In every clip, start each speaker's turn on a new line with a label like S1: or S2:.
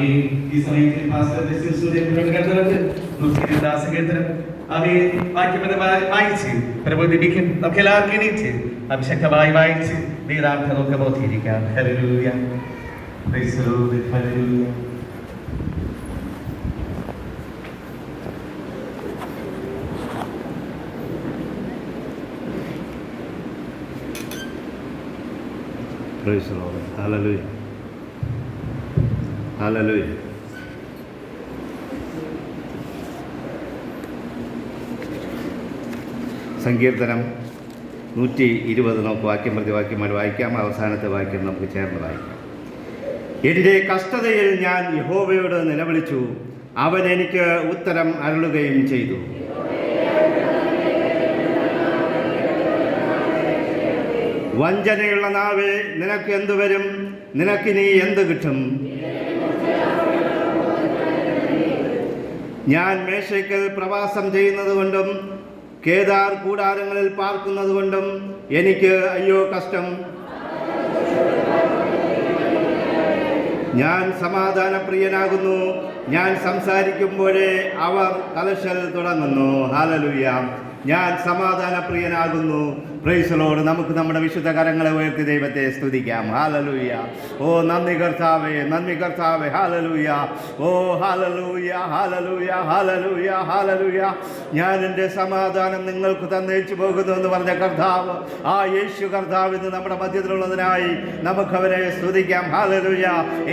S1: ഈ സമയത്തിൽ ദാസകേന്ദ്രം വാക്യം വായിച്ച് പ്രബോധിപ്പിക്കും. നമുക്ക് എല്ലാവർക്കും എണീറ്റ് അഭിഷക്തമായി വായിച്ച് ദൈവാർത്ഥം നമുക്ക് ബോധിയിരിക്കാം. Hallelujah, praise the Lord, hallelujah.
S2: Praise the Lord. Hallelujah. Hallelujah. സങ്കീർത്തനം 120 നമുക്ക് വാക്യം പ്രതി വാക്യമായി വായിക്കാം. അവസാനത്തെ വാക്യം നമുക്ക് ചേർന്ന് വായിക്കാം. എൻ്റെ കഷ്ടതയിൽ ഞാൻ യഹോവയോട് നിലവിളിച്ചു, അവൻ എനിക്ക് ഉത്തരം അരുളുകയും ചെയ്തു. വഞ്ചനയുള്ള നാവേ, നിനക്ക് എന്തു വരും? നിനക്കിനി എന്ത് കിട്ടും? ഞാൻ മേശയ്ക്കൽ പ്രവാസം ചെയ്യുന്നത് കൊണ്ടും കേദാർ കൂടാരങ്ങളിൽ പാർക്കുന്നത് കൊണ്ടും എനിക്ക് അയ്യോ കഷ്ടം. ഞാൻ സമാധാനപ്രിയനാകുന്നു, ഞാൻ സംസാരിക്കുമ്പോഴേ അവർ കലശൽ തുടങ്ങുന്നു. ഹല്ലേലൂയ. ഞാൻ സമാധാനപ്രിയനാകുന്നു. Price the Lord. നമുക്ക് നമ്മുടെ വിശുദ്ധ കരങ്ങളെ ഉയർത്തി ദൈവത്തെ സ്തുതിക്കാം. ഹല്ലേലൂയ. ഓ നന്ദി കർത്താവേ, നന്ദി കർത്താവേ. ഹല്ലേലൂയ. ഓ ഹല്ലേലൂയ, ഹല്ലേലൂയ, ഹല്ലേലൂയ, ഹല്ലേലൂയ. ഞാൻ എൻ്റെ സമാധാനം നിങ്ങൾക്ക് തന്നേച്ചു പോകുന്നു എന്ന് പറഞ്ഞ കർത്താവ്, ആ യേശു കർത്താവ് ഇന്ന് നമ്മുടെ മധ്യത്തിലുള്ളതിനായി നമുക്കവരെ സ്തുതിക്കാം. ഹല്ലേലൂയ.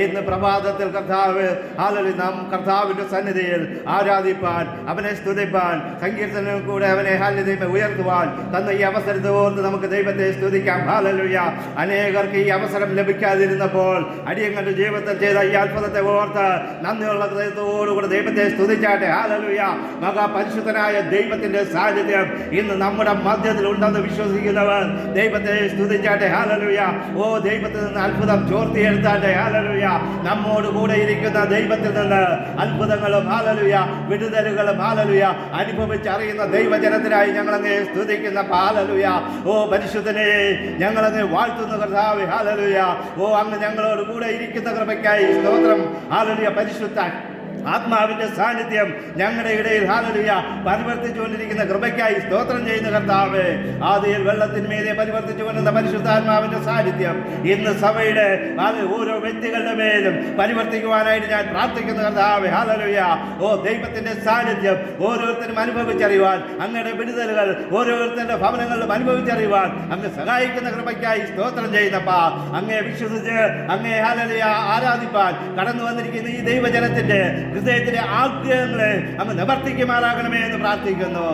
S2: ഇന്ന് പ്രഭാതത്തിൽ കർത്താവ്, ഹല്ലേലൂയ, നാം കർത്താവിൻ്റെ സന്നിധിയിൽ ആരാധിപ്പാൻ, അവനെ സ്തുതിപ്പാൻ, സങ്കീർത്തനം കൂടെ അവനെ ഹല്ലേലൂയ ഉയർത്തുവാൻ തന്ന ഈ അവസരത്തെ ഓർത്ത് നമുക്ക് ദൈവത്തെ സ്തുതിക്കാം. ഹല്ലേലൂയ. അനേകർക്ക് ഈ അവസരം ലഭിക്കാതിരുന്നപ്പോൾ അടിയങ്ങളുടെ ജീവിതത്തിൽ ചെയ്ത ഈ അത്ഭുതത്തെ ഓർത്ത് നന്ദിയുള്ള ഹൃദയത്തോടുകൂടെ ദൈവത്തെ സ്തുതിച്ചാട്ടെ. ഹല്ലേലൂയ. മഹാപരിശുദ്ധനായ ദൈവത്തിന്റെ സാന്നിധ്യം ഇന്ന് നമ്മുടെ മധ്യത്തിൽ ഉണ്ടെന്ന് വിശ്വസിക്കുന്നവർ ദൈവത്തെ സ്തുതിച്ചാട്ടെ. ഹല്ലേലൂയ. ഓ ദൈവത്തിൽ നിന്ന് അത്ഭുതം ചോർത്തിയെടുത്താട്ടെ. ഹല്ലേലൂയ. നമ്മോട് കൂടെ ഇരിക്കുന്ന ദൈവത്തിൽ നിന്ന് അത്ഭുതങ്ങളും ഹല്ലേലൂയ വിടുതലുകളും ഹല്ലേലൂയ അനുഭവിച്ചറിയുന്ന ദൈവജനത്തിനായി ഞങ്ങളങ്ങ് സ്തുതിക്കുന്ന ഹല്ലേലൂയ. ഓ പരിശുദ്ധനെ ഞങ്ങളങ്ങ് വാഴ്ത്തുന്ന കർത്താവേ. ഹല്ലേലൂയ. ഓ അങ്ങ് ഞങ്ങളോട് കൂടെ ഇരിക്കുന്ന കൃപയ്ക്കായി സ്തോത്രം. ഹല്ലേലൂയ. പരിശുദ്ധ ആത്മാവിന്റെ സാന്നിധ്യം ഞങ്ങളുടെ ഇടയിൽ ഹല്ലേലൂയ പരിവർത്തിച്ചുകൊണ്ടിരിക്കുന്ന കൃപയ്ക്കായി സ്തോത്രം ചെയ്യുന്ന കർത്താവേ. ആദിയിൽ വെള്ളത്തിന്മീതെ പരിവർത്തിച്ചുകൊണ്ടിരുന്ന പരിശുദ്ധാത്മാവിന്റെ സാന്നിധ്യം ഇന്ന് സഭയുടെ ഓരോ വ്യക്തികളുടെ മേലും പരിവർത്തിക്കുവാനായിട്ട് ഞാൻ പ്രാർത്ഥിക്കുന്ന കർത്താവേ. ഹല്ലേലൂയ. ഓ ദൈവത്തിന്റെ സാന്നിധ്യം ഓരോരുത്തരും അനുഭവിച്ചറിയുവാൻ, അങ്ങയുടെ വിടുതലുകൾ ഓരോരുത്തരുടെ ഭവനങ്ങളിലും അനുഭവിച്ചറിയുവാൻ അങ്ങ് സഹായിക്കുന്ന കൃപയ്ക്കായി സ്തോത്രം ചെയ്യുന്നപ്പാ. അങ്ങയെ വിശ്വസിച്ച് അങ്ങയെ ഹല്ലേലൂയ ആരാധിപ്പാൻ കടന്നു വന്നിരിക്കുന്ന ഈ ദൈവജനത്തിന്റെ ഹൃദയത്തിലെ ആഗ്രഹങ്ങളെ അങ്ങ് നിവർത്തിക്കുമാറാകണമേ എന്ന് പ്രാർത്ഥിക്കുന്നു.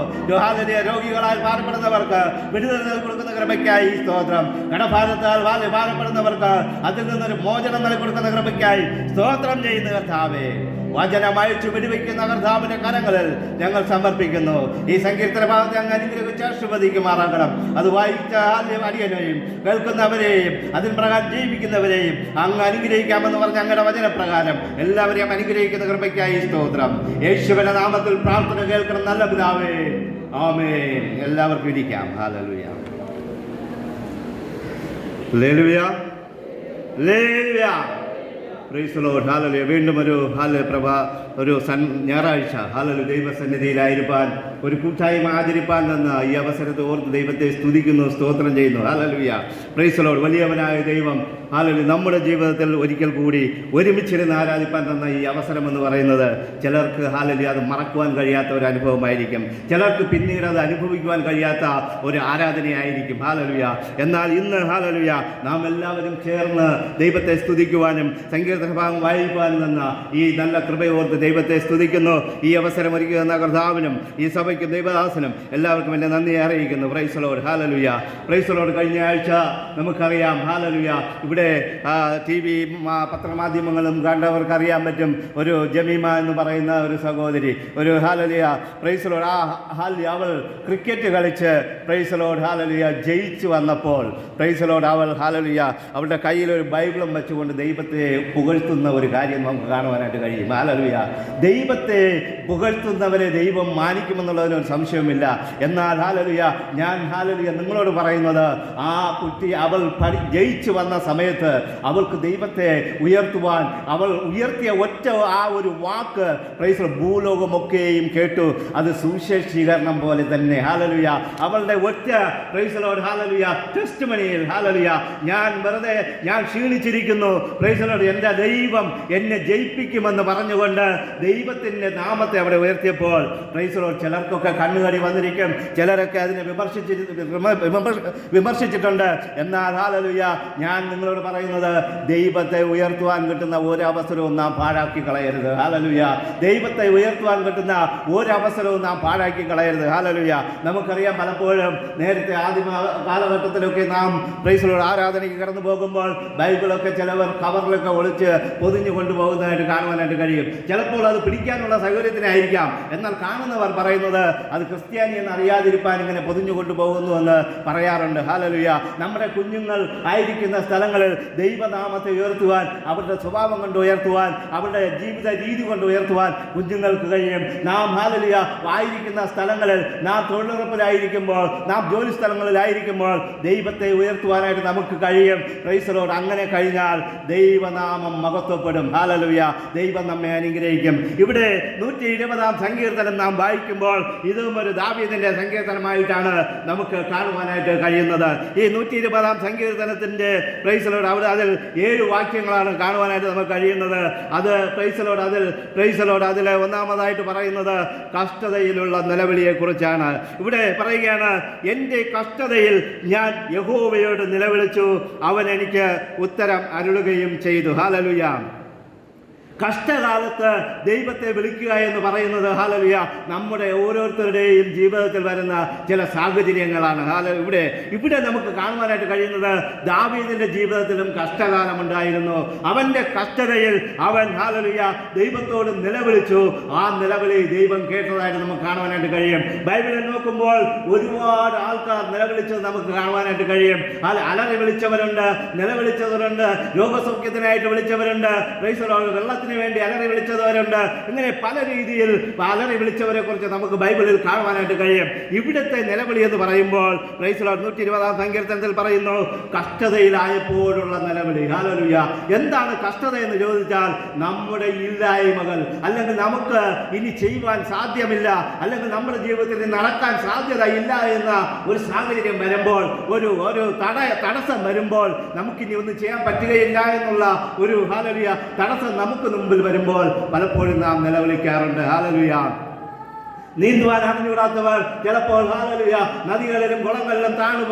S2: ഹല്ലേലൂയ. രോഗികളാൽ ഭാരപ്പെടുന്നവർക്ക് വിടുതൽ കൊടുക്കുന്ന കൃപയ്ക്കായി സ്തോത്രം. കടഭാരത്താൽ ഭാരപ്പെടുന്നവർക്ക് അതിൽ നിന്നൊരു മോചനം നൽകി കൊടുക്കുന്ന കൃപയ്ക്കായി സ്തോത്രം ചെയ്യുന്ന കർത്താവേ. വചനം അയച്ചു വിടുവിക്കുന്ന കർത്താവിന്റെ കരങ്ങളിൽ ഞങ്ങൾ സമർപ്പിക്കുന്നു. ഈ സങ്കീർത്തന ഭാഗത്തെ അങ്ങ് അനുഗ്രഹിച്ച് ആശീർവദിക്കുമാറാകണം. അത് വായിച്ച അടിയനെയും കേൾക്കുന്നവരെയും അതിന് പ്രകാരം ജീവിക്കുന്നവരെയും അങ്ങ് അനുഗ്രഹിക്കാമെന്ന് പറഞ്ഞ അങ്ങയുടെ വചനപ്രകാരം എല്ലാവരെയും അനുഗ്രഹിക്കുന്ന കൃപയ്ക്കായി സ്തോത്രം. യേശുവിന്റെ നാമത്തിൽ പ്രാർത്ഥന കേൾക്കണം നല്ല പിതാവേ. ആമേൻ. എല്ലാവർക്കും ഇരിക്കാം. Hallelujah. Hallelujah. Hallelujah. Praise the Lord. Hallelujah. വീണ്ടും ഒരു ഞായറാഴ്ച ഹല്ലേലൂയ ദൈവസന്നിധിയിലായിരിക്കാൻ ഒരു കൂട്ടായ്മ ആചരിപ്പാൻ തന്ന ഈ അവസരത്തെ ഓർത്ത് ദൈവത്തെ സ്തുതിക്കുന്നു, സ്തോത്രം ചെയ്യുന്നു. ഹല്ലേലൂയ. Praise the Lord. വലിയവനായ ദൈവം ഹല്ലേലൂയ നമ്മുടെ ജീവിതത്തിൽ ഒരിക്കൽ കൂടി ഒരുമിച്ചിരുന്ന് ആരാധിപ്പാൻ തന്ന ഈ അവസരം എന്ന് പറയുന്നത് ചിലർക്ക് ഹല്ലേലൂയ അത് മറക്കുവാൻ കഴിയാത്ത ഒരു അനുഭവമായിരിക്കും. ചിലർക്ക് പിന്നീട് അത് അനുഭവിക്കുവാൻ കഴിയാത്ത ഒരു ആരാധനയായിരിക്കും. ഹല്ലേലൂയ. എന്നാൽ ഇന്ന് ഹല്ലേലൂയ നാം എല്ലാവരും ചേർന്ന് ദൈവത്തെ സ്തുതിക്കുവാനും സങ്കീർത്തന ഭാഗം വായിക്കുവാനും തന്ന ഈ നല്ല കൃപയോർത്ത് ദൈവത്തെ സ്തുതിക്കുന്നു. ഈ അവസരം ഒരുക്കി തന്ന കർത്താവിനും ഈ സഭയ്ക്കും ദൈവദാസനും എല്ലാവർക്കും എൻ്റെ നന്ദി അറിയിക്കുന്നു. Price the Lord. Hallelujah. Praise the Lord. കഴിഞ്ഞ ആഴ്ച നമുക്കറിയാം ഹല്ലേലൂയ ഇവിടെ TV പത്രമാധ്യമങ്ങളും കണ്ടവർക്ക് അറിയാൻ പറ്റും. ഒരു ജമീമ എന്ന് പറയുന്ന ഒരു സഹോദരി, ഒരു ഹല്ലേലൂയ പ്രൈസ് ദി ലോർഡ്, അവൾ ക്രിക്കറ്റ് കളിച്ച് പ്രൈസ് ദി ലോർഡ് ഹല്ലേലൂയ ജയിച്ചു വന്നപ്പോൾ പ്രൈസ് ദി ലോർഡ് അവൾ ഹല്ലേലൂയ അവളുടെ കയ്യിൽ ഒരു ബൈബിളും വെച്ചുകൊണ്ട് ദൈവത്തെ പുകഴ്ത്തുന്ന ഒരു കാര്യം നമുക്ക് കാണുവാനായിട്ട് കഴിയും. ഹല്ലേലൂയ. ദൈവത്തെ പുകഴ്ത്തുന്നവരെ ദൈവം മാനിക്കുമെന്നുള്ളതിനൊരു സംശയവുമില്ല. എന്നാൽ ഹല്ലേലൂയ, ഞാൻ ഹല്ലേലൂയ നിങ്ങളോട് പറയുന്നത്, ആ കുട്ടി അവൾ ജയിച്ചു വന്ന സമയത്ത് അവൾക്ക് ദൈവത്തെ ഉയർത്തുവാൻ അവൾ ഉയർത്തിയ ഒറ്റ ആ ഒരു വാക്ക് പ്രൈസ് ഭൂലോകമൊക്കെയും കേട്ടു. അത് സുവിശേഷീകരണം പോലെ തന്നെ. ഹല്ലേലൂയ. അവളുടെ ഒറ്റ പ്രൈസ് ലോർഡ് ഹല്ലേലൂയ ടെസ്റ്റിമണിയിൽ ഹല്ലേലൂയ, ഞാൻ ക്ഷീണിച്ചിരിക്കുന്നു, പ്രൈസ് ലോർഡ് എൻ്റെ ദൈവം എന്നെ ജയിപ്പിക്കുമെന്ന് പറഞ്ഞുകൊണ്ട് ദൈവത്തിൻ്റെ നാമത്തെ അവിടെ ഉയർത്തിയപ്പോൾ പ്രൈസ് ലോർഡ് ചിലർക്കൊക്കെ കണ്ണുകടി വന്നിരിക്കും, ചിലരൊക്കെ അതിനെ വിമർശിച്ചിട്ടുണ്ട്. എന്നാൽ ഹല്ലേലൂയ, ഞാൻ നിങ്ങളോട് പറയുന്നത്, ദൈവത്തെ ഉയർത്തുവാൻ കിട്ടുന്ന ഒരവസരവും നാം പാഴാക്കി കളയരുത്. ഹല്ലേലൂയ. ദൈവത്തെ ഉയർത്തുവാൻ കിട്ടുന്ന ഒരവസരവും നാം പാഴാക്കി കളയരുത്. ഹല്ലേലൂയ. നമുക്കറിയാം, പലപ്പോഴും നേരത്തെ ആദ്യ കാലഘട്ടത്തിലൊക്കെ നാം പ്രൈസ് ലോർഡ് ആരാധനയ്ക്ക് കടന്നു പോകുമ്പോൾ ബൈബിളൊക്കെ ചിലവർ കവറിലൊക്കെ ഒളിച്ച് പൊതിഞ്ഞു കൊണ്ടുപോകുന്നതായിട്ട് കാണുവാനായിട്ട് കഴിയും. ചിലപ്പോൾ അത് പിടിക്കാനുള്ള സൗകര്യത്തിനായിരിക്കാം. എന്നാൽ കാണുന്നവർ പറയുന്നത് അത് ക്രിസ്ത്യാനി എന്ന് അറിയാതിരിക്കാൻ ഇങ്ങനെ പൊതിഞ്ഞു കൊണ്ടുപോകുന്നു എന്ന് പറയാറുണ്ട്. ഹല്ലേലൂയ. നമ്മുടെ കുഞ്ഞുങ്ങൾ ആയിരിക്കുന്ന സ്ഥലങ്ങളിൽ ദൈവനാമത്തെ ഉയർത്തുവാൻ, അവരുടെ സ്വഭാവം കൊണ്ട് ഉയർത്തുവാൻ, അവരുടെ ജീവിത രീതി കൊണ്ട് ഉയർത്തുവാൻ കുഞ്ഞുങ്ങൾക്ക് കഴിയും. നാം ഹല്ലേലൂയ ആയിരിക്കുന്ന സ്ഥലങ്ങളിൽ, നാം തൊഴിലുറപ്പിലായിരിക്കുമ്പോൾ, നാം ജോലി സ്ഥലങ്ങളിലായിരിക്കുമ്പോൾ ദൈവത്തെ ഉയർത്തുവാനായിട്ട് നമുക്ക് കഴിയും. Praise lord. അങ്ങനെ കഴിഞ്ഞാൽ ദൈവനാമം മഹത്വപ്പെടും. ഹല്ലേലൂയ. ദൈവം നമ്മെ അനുഗ്രഹിക്കും. ഇവിടെ 120 സങ്കീർത്തനം നാം വായിക്കുമ്പോൾ ഇതും ഒരു ദാവീദിന്റെ സങ്കീർത്തനമായിട്ടാണ് നമുക്ക് കാണുവാനായിട്ട് കഴിയുന്നത്. ഈ 120 സങ്കീർത്തനത്തിന്റെ പ്രൈസ് ലോർഡ് അതിൽ 7 വാക്യങ്ങളാണ് കാണുവാനായിട്ട് നമുക്ക് കഴിയുന്നത്. അത് പ്രൈസ് ലോർഡ് അതിൽ ഒന്നാമതായിട്ട് പറയുന്നത് കഷ്ടതയിലുള്ള നിലവിളിയെ കുറിച്ചാണ്. ഇവിടെ പറയുകയാണ്, എൻ്റെ കഷ്ടതയിൽ ഞാൻ യഹോവയോട് നിലവിളിച്ചു, അവൻ എനിക്ക് ഉത്തരം അരുളുകയും ചെയ്തു. ഹല്ലേലൂയ. കഷ്ടകാലത്ത് ദൈവത്തെ വിളിക്കുക എന്ന് പറയുന്നത് ഹല്ലേലൂയ നമ്മുടെ ഓരോരുത്തരുടെയും ജീവിതത്തിൽ വരുന്ന ചില സാഹചര്യങ്ങളാണ്. ഇവിടെ നമുക്ക് കാണുവാനായിട്ട് കഴിയുന്നത്, ദാവീദിന്റെ ജീവിതത്തിലും കഷ്ടകാലമുണ്ടായിരുന്നു. അവന്റെ കഷ്ടതയിൽ അവൻ ഹല്ലേലൂയ ദൈവത്തോട് നിലവിളിച്ചു. ആ നിലവിളി ദൈവം കേട്ടതായിട്ട് നമുക്ക് കാണുവാനായിട്ട് കഴിയും. ബൈബിളിൽ നോക്കുമ്പോൾ ഒരുപാട് ആൾക്കാർ നിലവിളിച്ചത് നമുക്ക് കാണുവാനായിട്ട് കഴിയും. അലറി വിളിച്ചവരുണ്ട്, നിലവിളിച്ചവരുണ്ട്, രോഗസൗഖ്യത്തിനായിട്ട് വിളിച്ചവരുണ്ട്, വെള്ളത്തിന് വേണ്ടി അലറി വിളിച്ചവരുണ്ട്. ഇങ്ങനെ പല രീതിയിൽ അലറി വിളിച്ചവരെ കുറിച്ച് നമുക്ക് ബൈബിളിൽ കാണുവാനായിട്ട് കഴിയും. ഇവിടുത്തെ നിലവിളി എന്ന് പറയുമ്പോൾ പ്രൈസ് ലോർഡ് 120 സങ്കീർത്തനത്തിൽ പറയുന്നു, കഷ്ടതയിലായപ്പോഴുള്ള നിലവിളി. ഹല്ലേലൂയ. എന്താണ് കഷ്ടത എന്ന് ചോദിച്ചാൽ, നമ്മുടെ ഇല്ലായ്മകൾ, അല്ലെങ്കിൽ നമുക്ക് ഇനി ചെയ്യുവാൻ സാധ്യമില്ല, അല്ലെങ്കിൽ നമ്മുടെ ജീവിതത്തിൽ നടക്കാൻ സാധ്യത ഇല്ല എന്ന ഒരു സാഹചര്യം വരുമ്പോൾ, ഒരു തടസ്സം വരുമ്പോൾ, നമുക്കിനി ഒന്നും ചെയ്യാൻ പറ്റുകയില്ല എന്നുള്ള ഒരു ഹല്ലേലൂയ തടസ്സം നമുക്ക് മുമ്പിൽ വരുമ്പോൾ പലപ്പോഴും നാം നിലവിളിക്കാറുണ്ട്. ഹല്ലേലൂയ. നീന്തുവാൻ അറിഞ്ഞുകൂടാത്തവർ ചിലപ്പോൾ ഹല്ലേലൂയ നദികളിലും കുളങ്ങളിലും താഴ്ന്നു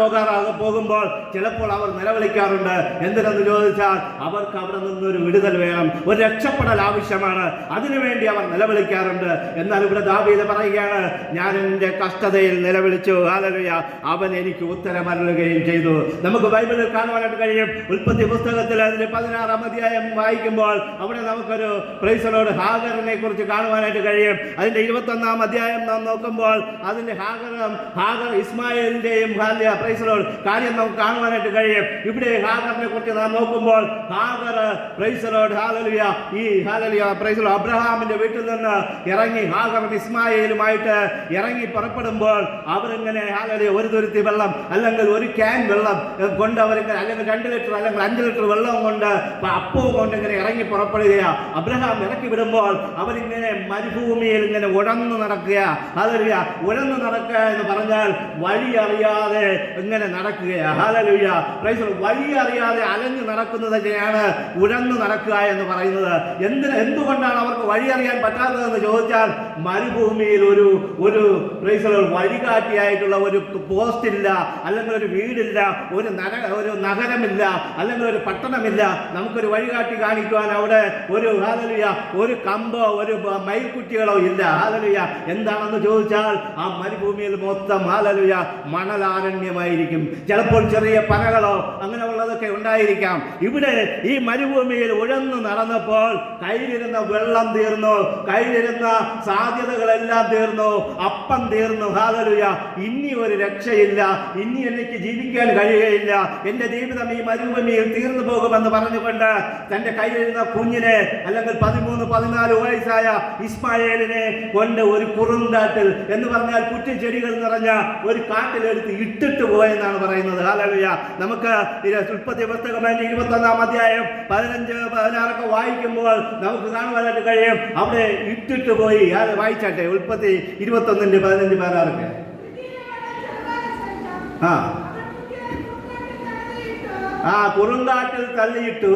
S2: പോകുമ്പോൾ ചിലപ്പോൾ അവർ നിലവിളിക്കാറുണ്ട്. എന്തിനെന്ന് ചോദിച്ചാൽ, അവർക്ക് അവിടെ നിന്നൊരു വിടുതൽ വേണം, ഒരു രക്ഷപ്പെടൽ ആവശ്യമാണ്. അതിനുവേണ്ടി അവർ നിലവിളിക്കാറുണ്ട്. എന്നാൽ ഇവിടെ ദാവീദ് പറയുകയാണ്, ഞാൻ എൻ്റെ കഷ്ടതയിൽ നിലവിളിച്ചു, ഹല്ലേലൂയ, അവൻ എനിക്ക് ഉത്തരമരുളുകയും ചെയ്തു. നമുക്ക് ബൈബിളിൽ കാണുവാനായിട്ട് കഴിയും. ഉൽപ്പത്തി പുസ്തകത്തിൽ അതിന്റെ 16 അധ്യായം വായിക്കുമ്പോൾ അവിടെ നമുക്കൊരു പ്രൈസ് ലോർഡ് ഹാഗറിനെ കുറിച്ച് കാണുവാനായിട്ട് കഴിയും. അതിന്റെ 21 അധ്യായം നാം നോക്കുമ്പോൾ അതിന്റെ ഹാഗർ ഇസ്മായേലിന്റെയും പ്രൈസ് ലോർഡ് കാര്യം നമുക്ക് കാണുവാനായിട്ട് കഴിയും. ഇവിടെ ഹാഗറിനെ കുറിച്ച് നാം നോക്കുമ്പോൾ ഹാഗർ പ്രൈസ് ലോർഡ് ഹല്ലേലൂയ ഈ ഹല്ലേലൂയ പ്രൈസ് ലോർഡ് അബ്രഹാമിന്റെ വീട്ടിൽ നിന്ന് ഇറങ്ങി ഹാഗറും ഇസ്മായേലുമായിട്ട് ഇറങ്ങി പുറപ്പെടുമ്പോൾ അവരിങ്ങനെ ഹല്ലേലൂയ ഒരു തുരുത്തി വെള്ളം അല്ലെങ്കിൽ ഒരു ക്യാൻ വെള്ളം കൊണ്ട് അവരിങ്ങനെ, അല്ലെങ്കിൽ 2 ലിറ്റർ അല്ലെങ്കിൽ 5 ലിറ്റർ വെള്ളം കൊണ്ട് അപ്പവും കൊണ്ട് ഇങ്ങനെ ഇറങ്ങി പുറപ്പെടുകയാണ്. അബ്രഹാം ഇറക്കി വിടുമ്പോൾ അവരിങ്ങനെ മരുഭൂമിയിൽ ഇങ്ങനെ ഉടന്നു നടക്കുക. ഹല്ലേലൂയ. ഉഴന്നു നടക്കുക എന്ന് പറഞ്ഞാൽ വഴി അറിയാതെ ഇങ്ങനെ നടക്കുകയാണ്. ഹല്ലേലൂയ. Praise the Lord. വഴി അറിയാതെ അലഞ്ഞു നടക്കുന്നതൊക്കെയാണ് ഉഴന്നു നടക്കുക എന്ന് പറയുന്നത്. എന്തുകൊണ്ടാണ് അവർക്ക് വഴി അറിയാൻ പറ്റാത്തതെന്ന് ചോദിച്ചാൽ, മരുഭൂമിയിൽ ഒരു പ്രൈസ് ദി ലോർഡ് വഴികാട്ടിയായിട്ടുള്ള ഒരു പോസ്റ്റ് ഇല്ല, അല്ലെങ്കിൽ ഒരു വീടില്ല, ഒരു നഗരമില്ല, അല്ലെങ്കിൽ ഒരു പട്ടണമില്ല. നമുക്കൊരു വഴികാട്ടി കാണിക്കുവാൻ അവിടെ ഒരു ഹല്ലേലൂയ ഒരു കമ്പോ ഒരു മയിൽക്കുട്ടികളോ ഇല്ല. ഹല്ലേലൂയ. എന്താ എന്താണെന്ന് ചോദിച്ചാൽ ആ മരുഭൂമിയിൽ മൊത്തം ഹല്ലേലൂയ മണലാരണ്യമായിരിക്കും. ചിലപ്പോൾ ചെറിയ പനകളോ അങ്ങനെയുള്ളതൊക്കെ ഉണ്ടായിരിക്കാം. ഇവിടെ ഈ മരുഭൂമിയിൽ ഉഴന്നു നടന്നപ്പോൾ കയ്യിലിരുന്ന വെള്ളം തീർന്നു, കയ്യിലിരുന്ന സാധ്യതകളെല്ലാം തീർന്നു, അപ്പം തീർന്നു. ഹല്ലേലൂയ. ഇനി ഒരു രക്ഷയില്ല, ഇനി എനിക്ക് ജീവിക്കാൻ കഴിയുകയില്ല, എൻ്റെ ജീവിതം ഈ മരുഭൂമിയിൽ തീർന്നു പോകുമെന്ന് പറഞ്ഞുകൊണ്ട് തൻ്റെ കയ്യിലിരുന്ന കുഞ്ഞിനെ, അല്ലെങ്കിൽ 13-14 വയസ്സായ ഇസ്മായേലിനെ കൊണ്ട് ഒരു കുറുങ്കാട്ടിൽ എന്ന് പറഞ്ഞാൽ കുറ്റിച്ചെടികൾ നിറഞ്ഞ ഒരു കാട്ടിലെടുത്ത് ഇട്ടിട്ട് പോയെന്നാണ് പറയുന്നത്. ഹല്ലേലൂയ. നമുക്ക് ഉൽപ്പത്തി പുസ്തകം 21-ാം അധ്യായം 15-16 വായിക്കുമ്പോൾ നമുക്ക് കാണുവാനായിട്ട് കഴിയും. അവിടെ ഇട്ടിട്ട് പോയി. വായിച്ചാട്ടെ, ഉൽപ്പത്തി 21-15-16. കുറുങ്കാട്ടിൽ തള്ളിയിട്ടു.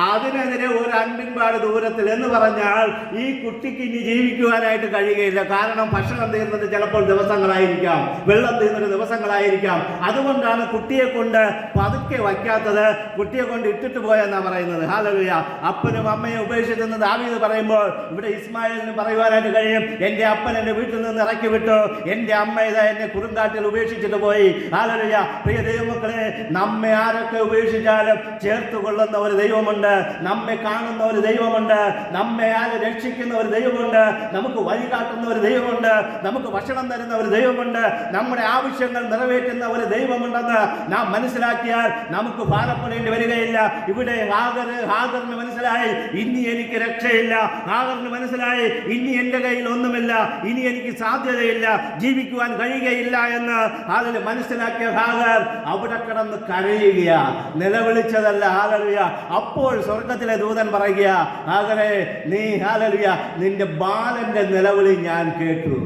S2: അതിനെതിരെ ഒരു അൻപിൻപാട് ദൂരത്തിൽ എന്ന് പറഞ്ഞാൽ ഈ കുട്ടിക്ക് ഇനി ജീവിക്കുവാനായിട്ട് കഴിയുകയില്ല. കാരണം ഭക്ഷണം തീർന്നത് ചിലപ്പോൾ ദിവസങ്ങളായിരിക്കാം, വെള്ളം തീർന്നത് ദിവസങ്ങളായിരിക്കാം. അതുകൊണ്ടാണ് കുട്ടിയെ കൊണ്ട് പതുക്കെ വയ്ക്കാത്തത്, കുട്ടിയെ കൊണ്ട് ഇട്ടിട്ട് പോയെന്നാണ് പറയുന്നത്. ഹല്ലേലൂയ. അപ്പനും അമ്മയും ഉപേക്ഷിച്ചെന്ന് ദാവീദ് പറയുമ്പോൾ ഇവിടെ ഇസ്മായേലിന് പറയുവാനായിട്ട് കഴിയും, എൻ്റെ അപ്പൻ എൻ്റെ വീട്ടിൽ നിന്ന് ഇറക്കി വിട്ടു, എൻ്റെ അമ്മ ഇതാ എന്നെ കുറുങ്കാട്ടിൽ ഉപേക്ഷിച്ചിട്ട് പോയി. ഹല്ലേലൂയ. പ്രിയ ദൈവമക്കളെ, നമ്മെ ആരൊക്കെ ഉപേക്ഷിച്ചാലും ചേർത്ത് കൊള്ളുന്ന ഒരു ദൈവമുണ്ട്, നമ്മെ കാണുന്ന ഒരു ദൈവമുണ്ട്, നമ്മെ ആരെ രക്ഷിക്കുന്ന ഒരു ദൈവമുണ്ട്, നമുക്ക് വഴി കാട്ടുന്ന ഒരു ദൈവമുണ്ട്, നമുക്ക് ഭക്ഷണം തരുന്ന ഒരു ദൈവമുണ്ട്, നമ്മുടെ ആവശ്യങ്ങൾ നിറവേറ്റുന്ന ഒരു ദൈവമുണ്ടെന്ന് നാം മനസ്സിലാക്കിയാൽ നമുക്ക് ഭാരപ്പെടേണ്ടി വരികയില്ല. ഇവിടെ ഹാഗറിന് മനസ്സിലായി, ഇനി എനിക്ക് രക്ഷയില്ല. ഹാഗറിന് മനസ്സിലായി, ഇനി എൻ്റെ കയ്യിൽ ഒന്നുമില്ല, ഇനി എനിക്ക് സാധ്യതയില്ല, ജീവിക്കുവാൻ കഴിയുകയില്ല എന്ന് അതിൽ മനസ്സിലാക്കിയ ഹാഗർ അവിടെ കിടന്ന് കരയുക, നിലവിളിച്ചതല്ല. ഹല്ലേലൂയ. അപ്പോൾ സ്വർഗത്തിലെ ദൂതൻ പറയുക, ഹാഗറേ, നീ ഹല്ലേലൂയ നിന്റെ ബാലന്റെ നിലവിളി ഞാൻ കേട്ടു.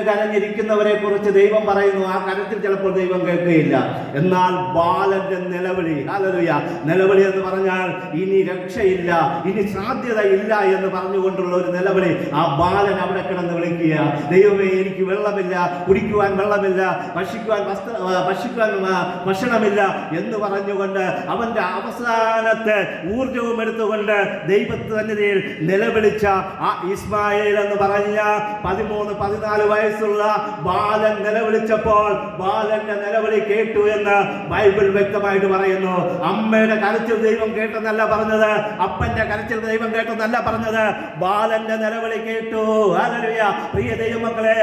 S2: കരഞ്ഞിരിക്കുന്നവരെ കുറിച്ച് ദൈവം പറയുന്നു, ആ കരത്തിൽ ചിലപ്പോൾ ദൈവം കേൾക്കുകയില്ല. എന്നാൽ ബാലന്റെ നിലവിളി, ഹല്ലേലൂയ, നിലവിളി എന്ന് പറഞ്ഞാൽ ഇനി രക്ഷയില്ല, ഇനി സാധ്യതയില്ല എന്ന് പറഞ്ഞുകൊണ്ടുള്ള ഒരു നിലവിളി. ആ ബാലൻ അവിടെ കിടന്ന് വിളിക്കുക, ദൈവമേ, എനിക്ക് വെള്ളമില്ല, കുടിക്കുവാൻ വെള്ളമില്ല, ഭക്ഷിക്കുവാൻ ഭക്ഷണമില്ല എന്ന് പറഞ്ഞുകൊണ്ട് അവന്റെ അവസാനത്തെ ഊർജവും എടുത്തുകൊണ്ട് ദൈവസന്നിധിയിൽ നിലവിളിച്ച ആ ഇസ്മായേൽ എന്ന് പറഞ്ഞ 13-14 വയസ്സുള്ള ബാലൻ നിലവിളിച്ചപ്പോൾ ബാലന്റെ നിലവിളി കേട്ടു എന്ന് ബൈബിൾ വ്യക്തമായിട്ട് പറയുന്നു. അമ്മയുടെ കരച്ചിൽ ദൈവം കേട്ടെന്നല്ല പറഞ്ഞത്, അപ്പന്റെ കരച്ചിൽ ദൈവം കേട്ടെന്നല്ല പറഞ്ഞത്, ബാലന്റെ നിലവിളി കേട്ടു. ഹല്ലേലൂയ. പ്രിയ ദൈവമക്കളെ,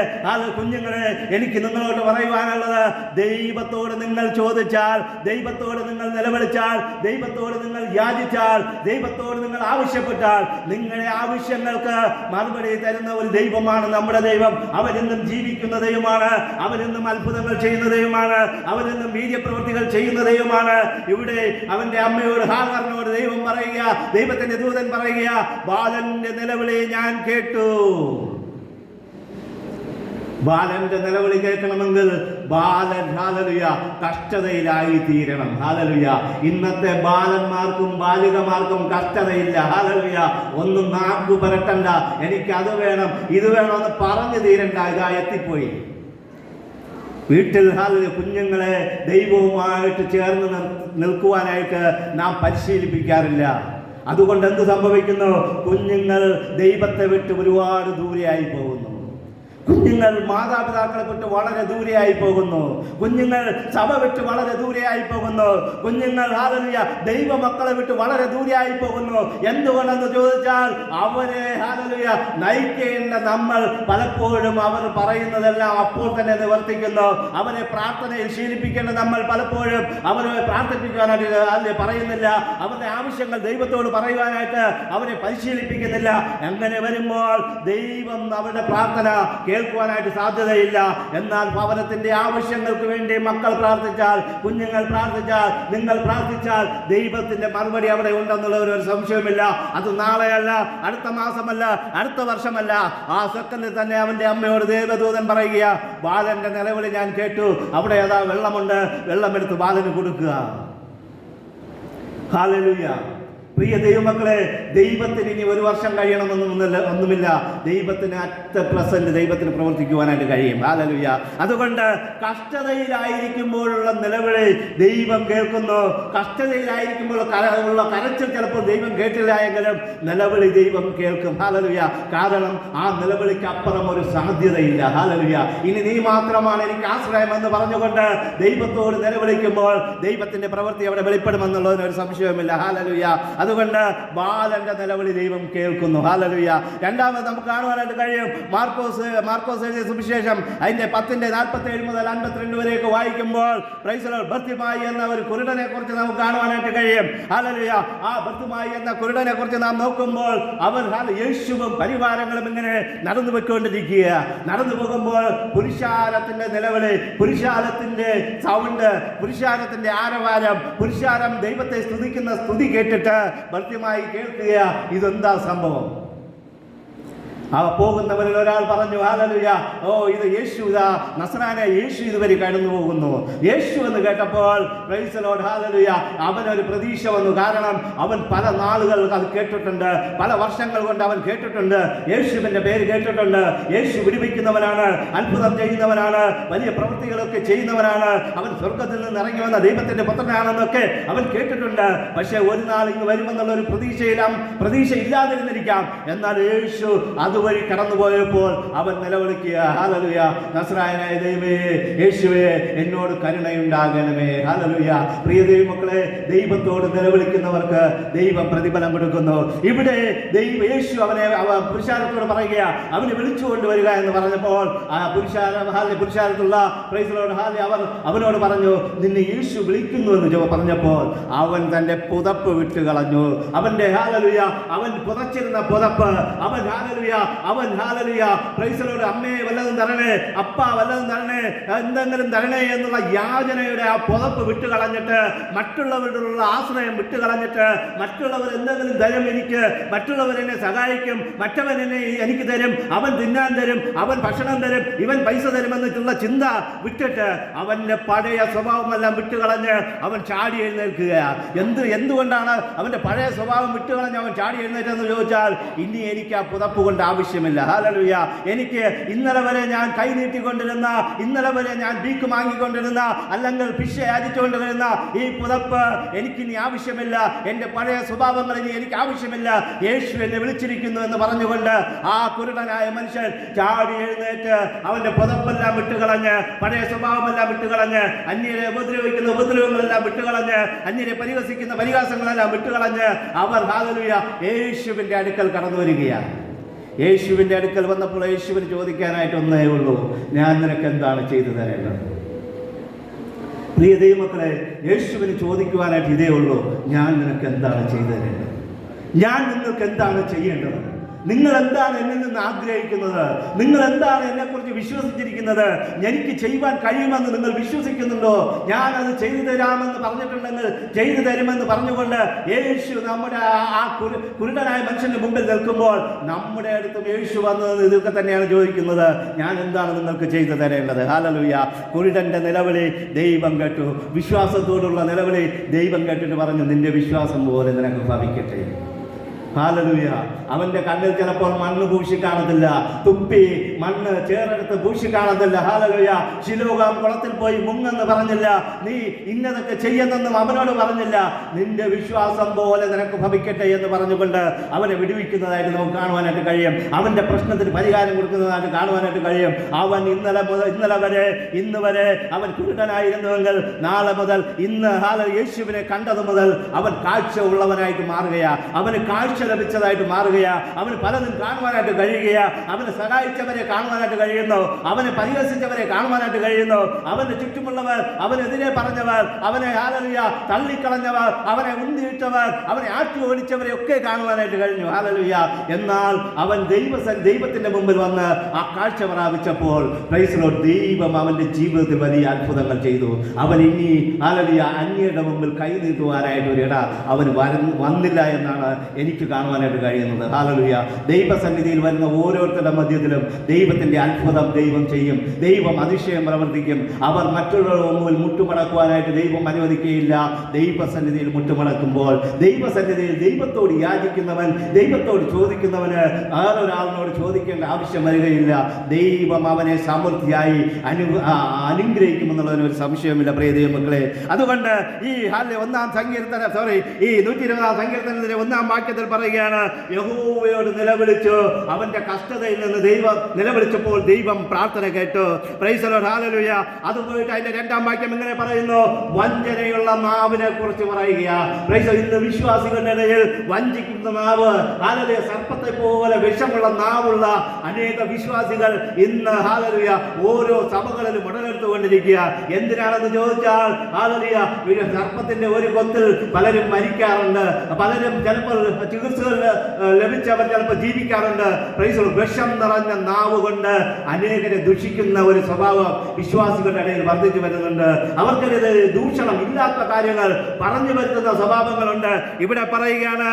S2: കുഞ്ഞുങ്ങളെ, എനിക്ക് നിങ്ങളോട് പറയുവാനുള്ളത്, ദൈവത്തോട് നിങ്ങൾ ചോദിച്ചാൽ, ദൈവത്തോട് നിങ്ങൾ നിലവിളിച്ചാൽ, ദൈവത്തോട് നിങ്ങൾ യാചിച്ചാൽ, ദൈവത്തോട് നിങ്ങൾ ആവശ്യപ്പെട്ടാൽ, നിങ്ങളുടെ ആവശ്യങ്ങൾക്ക് മറുപടി തരുന്ന ഒരു ദൈവമാണ് നമ്മുടെ ദൈവം. അവനെന്നും ജീവിക്കുന്ന ദൈവമാണ്, അവനെന്നും അത്ഭുതങ്ങൾ ചെയ്യുന്ന ദൈവമാണ്, അവനെന്നും വീര്യപ്രവൃത്തികൾ ചെയ്യുന്ന ദൈവമാണ്. ഇവിടെ അവന്റെ അമ്മയോട്, ഹാഗറിനോട് ദൈവം പറയുക, ദൈവത്തിന്റെ ദൂതൻ പറയുക, ബാലന്റെ നിലവിളി ഞാൻ കേട്ടു. ബാലന്റെ നിലവിളി കേൾക്കണമെങ്കിൽ ബാലൻ ഹല്ലേലൂയ കഷ്ടതയിലായി തീരണം. ഹല്ലേലൂയ. ഇന്നത്തെ ബാലന്മാർക്കും ബാലികമാർക്കും കഷ്ടതയില്ല. ഹല്ലേലൂയ. ഒന്നും നാക്കു പുരട്ടണ്ട, എനിക്ക് അത് വേണം ഇത് വേണമെന്ന് പറഞ്ഞു തീരണ്ട, ഇതാ എത്തിപ്പോയി. വീട്ടിൽ കുഞ്ഞുങ്ങളെ ദൈവവുമായിട്ട് ചേർന്ന് നിൽക്കുവാനായിട്ട് നാം പരിശീലിപ്പിക്കാറില്ല. അതുകൊണ്ട് എന്ത് സംഭവിക്കുന്നു? കുഞ്ഞുങ്ങൾ ദൈവത്തെ വിട്ട് ഒരുപാട് ദൂരെയായി പോകുന്നു. കുഞ്ഞുങ്ങൾ മാതാപിതാക്കളെ വിട്ട് വളരെ ദൂരെയായി പോകുന്നു. കുഞ്ഞുങ്ങൾ സഭ വിട്ട് വളരെ ദൂരെയായി പോകുന്നു. കുഞ്ഞുങ്ങൾ ഹല്ലേലൂയ ദൈവമക്കളെ വിട്ട് വളരെ ദൂരെയായി പോകുന്നു. എന്തുകൊണ്ടെന്ന് ചോദിച്ചാൽ, അവരെ ഹല്ലേലൂയ നയിക്കേണ്ട നമ്മൾ പലപ്പോഴും അവർ പറയുന്നതെല്ലാം അപ്പോൾ തന്നെ നിവർത്തിക്കുന്നു. അവരെ പ്രാർത്ഥനയിൽ ശീലിപ്പിക്കേണ്ട നമ്മൾ പലപ്പോഴും അവരെ പ്രാർത്ഥിപ്പിക്കാനായിട്ട് പറയുന്നില്ല. അവരുടെ ആവശ്യങ്ങൾ ദൈവത്തോട് പറയുവാനായിട്ട് അവരെ പരിശീലിപ്പിക്കുന്നില്ല. അങ്ങനെ വരുമ്പോൾ ദൈവം അവരുടെ പ്രാർത്ഥന കേൾക്കുവാനായിട്ട് സാധ്യതയില്ല. എന്നാൽ ഭവനത്തിന്റെ ആവശ്യങ്ങൾക്ക് വേണ്ടി മക്കൾ പ്രാർത്ഥിച്ചാൽ, കുഞ്ഞുങ്ങൾ പ്രാർത്ഥിച്ചാൽ, നിങ്ങൾ പ്രാർത്ഥിച്ചാൽ ദൈവത്തിന്റെ മറുപടി അവിടെ ഉണ്ടെന്നുള്ള ഒരു സംശയമില്ല. അത് നാളെയല്ല, അടുത്ത മാസമല്ല, അടുത്ത വർഷമല്ല, ആ സെക്കൻഡിൽ തന്നെ അവന്റെ അമ്മയോട് ദേവദൂതൻ പറയുക, ബാലന്റെ നിലവിളി ഞാൻ കേട്ടു, അവിടെ ഏതാ വെള്ളമുണ്ട്, വെള്ളമെടുത്ത് ബാലന് കൊടുക്കുക. ഹല്ലേലൂയ. പ്രിയ ദൈവമക്കളെ, ദൈവത്തിന് ഇനി ഒരു വർഷം ഒന്നുമില്ല. ദൈവത്തിന് അറ്റ് പ്രസന്റ് ദൈവത്തിന് പ്രവർത്തിക്കുവാനായിട്ട് കഴിയും. ഹല്ലേലൂയ. അതുകൊണ്ട് കഷ്ടതയിലായിരിക്കുമ്പോഴുള്ള നിലവിളി ദൈവം കേൾക്കുന്നു. കഷ്ടതയിലായിരിക്കുമ്പോൾ ഉള്ള കരച്ചിൽ ചിലപ്പോൾ ദൈവം കേട്ടില്ല എങ്കിലും നിലവിളി ദൈവം കേൾക്കും. ഹല്ലേലൂയ. കാരണം ആ നിലവിളിക്ക് അപ്പുറം ഒരു സാധ്യതയില്ല. ഹല്ലേലൂയ. ഇനി നീ മാത്രമാണ് എനിക്ക് ആശ്രയം എന്ന് പറഞ്ഞുകൊണ്ട് ദൈവത്തോട് നിലവിളിക്കുമ്പോൾ ദൈവത്തിന്റെ പ്രവൃത്തി അവിടെ വെളിപ്പെടുമെന്നുള്ളതിന് ഒരു സംശയവുമില്ല. ഹല്ലേലൂയ. അതുകൊണ്ട് ബാലന്റെ നിലവിളി ദൈവം കേൾക്കുന്നു. ഹല്ലേലൂയ. രണ്ടാമത് നമുക്ക് കാണുവാനായിട്ട് കഴിയും മാർക്കോസ് എഴുതിയ സുവിശേഷം അതിന്റെ 10:47 മുതൽ 52 വരെയൊക്കെ വായിക്കുമ്പോൾ പ്രൈസ് ദി ലോർഡ്, ബർത്തിമായി എന്ന ഒരു കുരുടനെ കുറിച്ച് നമുക്ക് കാണുവാനായിട്ട് കഴിയും. ഹല്ലേലൂയ. ആ ബർത്തിമായി എന്ന കുരുടനെ കുറിച്ച് നാം നോക്കുമ്പോൾ അവൻ യേശുവും പരിവാരങ്ങളും ഇങ്ങനെ നടന്നു പോയിക്കൊണ്ടിരിക്കുക. നടന്നു പോകുമ്പോൾ പുരുഷാരത്തിന്റെ നിലവിളി, പുരുഷാരത്തിന്റെ സൗണ്ട്, പുരുഷാരത്തിന്റെ ആരവാരം, പുരുഷാരം ദൈവത്തെ സ്തുതിക്കുന്ന സ്തുതി കേട്ടിട്ട് ഭർത്യമായി കേൾക്കുക. ഇതെന്താ സംഭവം? പോകുന്നവരിൽ ഒരാൾ പറഞ്ഞു, ഹല്ലേലൂയ, ഓ ഇത് യേശു, ഇതാ നസറായ യേശു ഇതുവരെ കടന്നു പോകുന്നു. യേശു എന്ന് കേട്ടപ്പോൾ പ്രൈസ് ദി ലോർഡ്, ഹല്ലേലൂയ, അവനൊരു പ്രതീക്ഷ വന്നു. കാരണം അവൻ പല നാളുകൾ അത് കേട്ടിട്ടുണ്ട്, പല വർഷങ്ങൾ കൊണ്ട് അവൻ കേട്ടിട്ടുണ്ട്, യേശുവിന്റെ പേര് കേട്ടിട്ടുണ്ട്. യേശു വിടുവിക്കുന്നവനാണ്, അത്ഭുതം ചെയ്യുന്നവനാണ്, വലിയ പ്രവൃത്തികളൊക്കെ ചെയ്യുന്നവനാണ്, അവൻ സ്വർഗത്തിൽ നിന്ന് ഇറങ്ങി വന്ന ദൈവത്തിന്റെ പുത്രനാണെന്നൊക്കെ അവൻ കേട്ടിട്ടുണ്ട്. പക്ഷെ ഒരു നാൾ ഇങ്ങ് വരുമെന്നുള്ള ഒരു പ്രതീക്ഷ ഇല്ലാതിരുന്നിരിക്കാം. എന്നാൽ യേശു അതുവഴി കടന്നുപോയപ്പോൾ അവൻ നിലവിളിക്കുക, ഹല്ലേലൂയ, നസറായനായ ദൈവമേ, യേശുവേ, എന്നോട് കരുണയുണ്ടാകണമേ. ഹല്ലേലൂയ. പ്രിയ ദൈവമക്കളെ, ദൈവത്തോട് നിലവിളിക്കുന്നവർക്ക് ദൈവം പ്രതിഫലം കൊടുക്കുന്നു. ഇവിടെ യേശു പുരുഷാരത്തോട് പറയുക, അവനെ വിളിച്ചു കൊണ്ടുവരിക എന്ന് പറഞ്ഞപ്പോൾ ആ പുരുഷാരത്തുള്ള പ്രൈസ് ദി ലോർഡ്, അവനോട് പറഞ്ഞു, നിന്നെ യേശു വിളിക്കുന്നു എന്ന് പറഞ്ഞപ്പോൾ അവൻ തന്റെ പുതപ്പ് വിട്ടു കളഞ്ഞു. അവന്റെ ഹല്ലേലൂയ, അവൻ പുതച്ചിരുന്ന പുതപ്പ്, അവൻ ഹല്ലേലൂയ പ്രൈസ് ദി ലോർഡ്, അമ്മയെ വല്ലതും തരണേ, അപ്പ വല്ലതും തരണേ, എന്തെങ്കിലും തരണേ എന്നുള്ള യാചനയുടെ ആ പുതപ്പ് വിട്ടു കളഞ്ഞിട്ട്, മറ്റുള്ളവരോടുള്ള ആശ്രയം വിട്ടു കളഞ്ഞിട്ട്, മറ്റുള്ളവർ എന്തെങ്കിലും തരും എനിക്ക്, മറ്റുള്ളവർ എന്നെ സഹായിക്കും, മറ്റവൻ എന്നെ എനിക്ക് തരും, അവൻ തിന്നാൻ തരും, അവൻ ഭക്ഷണം തരും, ഇവൻ പൈസ തരുമെന്നുള്ള ചിന്ത വിട്ടിട്ട് അവന്റെ പഴയ സ്വഭാവമെല്ലാം വിട്ടുകളഞ്ഞ് അവൻ ചാടി എഴുന്നേൽക്കുക. എന്തുകൊണ്ടാണ് അവന്റെ പഴയ സ്വഭാവം വിട്ടുകളഞ്ഞ് അവൻ ചാടി എഴുന്നേറ്റെന്ന് ചോദിച്ചാൽ, ഇനി എനിക്ക് ആ പുതപ്പ് കൊണ്ട് ആവശ്യമില്ല. ഹല്ലേലൂയ. എനിക്ക് ഇന്നലെ വരെ ഞാൻ കൈ നീട്ടിക്കൊണ്ടിരുന്ന, ഇന്നലെ വരെ ഞാൻ ബീക്ക് വാങ്ങിക്കൊണ്ടിരുന്ന, അല്ലെങ്കിൽ പിശ യാചിച്ചുകൊണ്ടിരുന്ന ഈ പുതപ്പ് എനിക്കിനി ആവശ്യമില്ല. എൻ്റെ പഴയ സ്വഭാവങ്ങൾ ഇനി എനിക്ക് ആവശ്യമില്ല. യേശു എന്നെ വിളിച്ചിരിക്കുന്നു എന്ന് പറഞ്ഞുകൊണ്ട് ആ കുരുടനായ മനുഷ്യൻ ചാടി എഴുന്നേറ്റ് അവന്റെ പുതപ്പെല്ലാം വിട്ടുകളഞ്ഞ്, പഴയ സ്വഭാവമെല്ലാം വിട്ടുകളഞ്ഞ്, അന്യരെ ഉപദ്രവിക്കുന്ന ഉപദ്രവങ്ങളെല്ലാം വിട്ടുകളഞ്ഞ്, അന്യരെ പരിഹസിക്കുന്ന പരിഹാസങ്ങളെല്ലാം വിട്ടുകളഞ്ഞ് അവർ ഹല്ലേലൂയ യേശുവിന്റെ അടുക്കൽ കടന്നു വരികയാണ്. യേശുവിന്റെ അടുക്കൽ വന്നപ്പോൾ യേശുവിന് ചോദിക്കാനായിട്ട് ഒന്നേ ഉള്ളൂ, ഞാൻ നിനക്ക് എന്താണ് ചെയ്തു തരേണ്ടത്? പ്രിയ ദൈവമക്കളെ, യേശുവിന് ചോദിക്കുവാനായിട്ട് ഇതേ ഉള്ളൂ, ഞാൻ നിനക്ക് എന്താണ് ചെയ്തു തരേണ്ടത്? ഞാൻ നിങ്ങൾക്ക് എന്താണ് ചെയ്യേണ്ടത്? നിങ്ങൾ എന്താണ് എന്നിൽ നിന്ന് ആഗ്രഹിക്കുന്നത്? നിങ്ങൾ എന്താണ് എന്നെക്കുറിച്ച് വിശ്വസിച്ചിരിക്കുന്നത്? എനിക്ക് ചെയ്യുവാൻ കഴിയുമെന്ന് നിങ്ങൾ വിശ്വസിക്കുന്നുണ്ടോ? ഞാനത് ചെയ്തു തരാമെന്ന് പറഞ്ഞിട്ടുണ്ടെങ്കിൽ ചെയ്തു തരുമെന്ന് പറഞ്ഞുകൊണ്ട് യേശു നമ്മുടെ ആ കുരുടനായ മനുഷ്യന്റെ മുമ്പിൽ നിൽക്കുമ്പോൾ നമ്മുടെ അടുത്തും യേശു വന്നത് ഇതൊക്കെ തന്നെയാണ് ചോദിക്കുന്നത്, ഞാൻ എന്താണ് നിങ്ങൾക്ക് ചെയ്തു തരേണ്ടത്? ഹല്ലേലൂയ. കുരുടന്റെ നിലവിളി ദൈവം കേട്ടു, വിശ്വാസത്തോടുള്ള നിലവിളി ദൈവം കേട്ടിട്ട് പറഞ്ഞു, നിന്റെ വിശ്വാസം പോലെ നിനക്ക് ഭവിക്കട്ടെ. ഹല്ലേലൂയ. അവന്റെ കണ്ണിൽ ചിലപ്പോൾ മണ്ണ് പൂശി കാണത്തില്ല, തുപ്പി മണ്ണ് ചേർന്നെടുത്ത് പൂശി കാണത്തില്ല. ഹല്ലേലൂയ. ശിലോഹാം കുളത്തിൽ പോയി മുങ്ങെന്ന് പറഞ്ഞില്ല, നീ ഇന്നതൊക്കെ ചെയ്യുന്നെന്നും അവനോട് പറഞ്ഞില്ല. നിന്റെ വിശ്വാസം പോലെ നിനക്ക് ഭവിക്കട്ടെ എന്ന് പറഞ്ഞുകൊണ്ട് അവനെ വിടുവിക്കുന്നതായിട്ട് നമുക്ക് കാണുവാനായിട്ട് കഴിയും. അവന്റെ പ്രശ്നത്തിന് പരിഹാരം കൊടുക്കുന്നതായിട്ട് കാണുവാനായിട്ട് കഴിയും. അവൻ ഇന്നലെ വരെ ഇന്ന് വരെ അവൻ കുരുടനായിരുന്നുവെങ്കിൽ നാളെ മുതൽ ഇന്ന് യേശുവിനെ കണ്ടത് മുതൽ അവൻ കാഴ്ച ഉള്ളവനായിട്ട് മാറുകയാ, അവന് കാഴ്ച ലഭിച്ചതായിട്ട് മാറുകയാ, അവന് പലതും കാണുവാനായിട്ട് കഴിയുകയാ, അവന് സഹായിച്ചവരെ കാണുവാനായിട്ട് കഴിയുന്നു, അവനെ പരിഹസിച്ചവരെ കാണുവാനായിട്ട് കഴിയുന്നു, അവന്റെ ചുറ്റുമുള്ളവർ, അവനെതിരെ പറഞ്ഞവർ, അവനെ ഹല്ലേലൂയ തള്ളിക്കളഞ്ഞവർ, അവനെ ഉന്തിയിട്ടവർ, അവനെ ആട്ടി ഓടിച്ചവരെ ഒക്കെ കാണുവാനായിട്ട് കഴിഞ്ഞു. ഹല്ലേലൂയ. എന്നാൽ അവൻ ദൈവത്തിന്റെ മുമ്പിൽ വന്ന് ആ കാഴ്ച പ്രാപിച്ചപ്പോൾ പ്രൈസ് ദി ലോർഡ്, ദൈവം അവന്റെ ജീവിതത്തിൽ വലിയ അത്ഭുതങ്ങൾ ചെയ്തു. അവൻ ഇനി ഹല്ലേലൂയ അന്യരുടെ മുമ്പിൽ കൈ നീട്ടുവാനായിട്ട് ഒരിട അവൻ വന്നില്ല എന്നാണ് എനിക്ക് കാണുവാനായിട്ട് കഴിയുന്നത്. ഹല്ലേലൂയ. ദൈവസന്നിധിയിൽ വരുന്ന ഓരോരുത്തരുടെ മധ്യത്തിലും ദൈവത്തിൻ്റെ അത്ഭുതം ദൈവം ചെയ്യും. ദൈവം അതിശയം പ്രവർത്തിക്കും. അവർ മറ്റുള്ളവരുടെ മുമ്പിൽ മുട്ടുമടക്കുവാനായിട്ട് ദൈവം അനുവദിക്കുകയില്ല. ദൈവസന്നിധിയിൽ മുട്ടുമടക്കുമ്പോൾ, ദൈവസന്നിധിയിൽ ദൈവത്തോട് യാചിക്കുന്നവൻ, ദൈവത്തോട് ചോദിക്കുന്നവന് വേറൊരാളിനോട് ചോദിക്കേണ്ട ആവശ്യം വരികയില്ല. ദൈവം അവനെ സമൃദ്ധിയായി അനുഗ്രഹിക്കുമെന്നുള്ളതിന് ഒരു സംശയമില്ല പ്രിയ ദൈവമക്കളെ. അതുകൊണ്ട് ഈ 120 സങ്കീർത്തനത്തിലെ 1 വാക്യത്തിൽ പറയുകയാണ്, യഹോവയോട് നിലവിളിച്ചു, അവന്റെ കഷ്ടതയിൽ നിന്ന് ദൈവം നിലവിളിച്ചപ്പോൾ ദൈവം പ്രാർത്ഥന കേട്ടു. Price the Lord. ഹല്ലേലൂയ. അത് പോയിട്ട് അതിന്റെ 2 വാക്യം ഇങ്ങനെ പറയുന്നു, വഞ്ചനയുള്ള നാവിനെ കുറിച്ച് പറയുക. പ്രൈസ്. ഇന്ന് വിശ്വാസികളുടെ ഇടയിൽ വഞ്ചിക്കുന്ന നാവ്, ഹല്ലേലൂയ, സർപ്പത്തെ പോലെ വിഷമുള്ള നാവുള്ള അനേക വിശ്വാസികൾ ഇന്ന്, ഹല്ലേലൂയ, ഓരോ സഭകളിലും ഉടലെടുത്തുകൊണ്ടിരിക്കുക. എന്തിനാണെന്ന് ചോദിച്ചാൽ, ഹല്ലേലൂയ, സർപ്പത്തിന്റെ ഒരു കൊത്തിൽ പലരും മരിക്കാറുണ്ട്. പലരും ചിലപ്പോൾ ചികിത്സകൾ ലഭിച്ചവർ ചിലപ്പോൾ ജീവിക്കാറുണ്ട്. പ്രൈസ്. വിഷം നിറഞ്ഞ നാവ് കൊണ്ട് അനേകരെ ദുഷിക്കുന്ന ഒരു സ്വഭാവം വിശ്വാസികളുടെ ഇടയിൽ വർദ്ധിച്ചു വരുന്നുണ്ട്. അവർക്കെതിരെ ദൂഷണം, ഇല്ലാത്ത കാര്യങ്ങൾ പറഞ്ഞു വരുത്തുന്ന സ്വഭാവങ്ങളുണ്ട്. ഇവിടെ പറയുകയാണ്,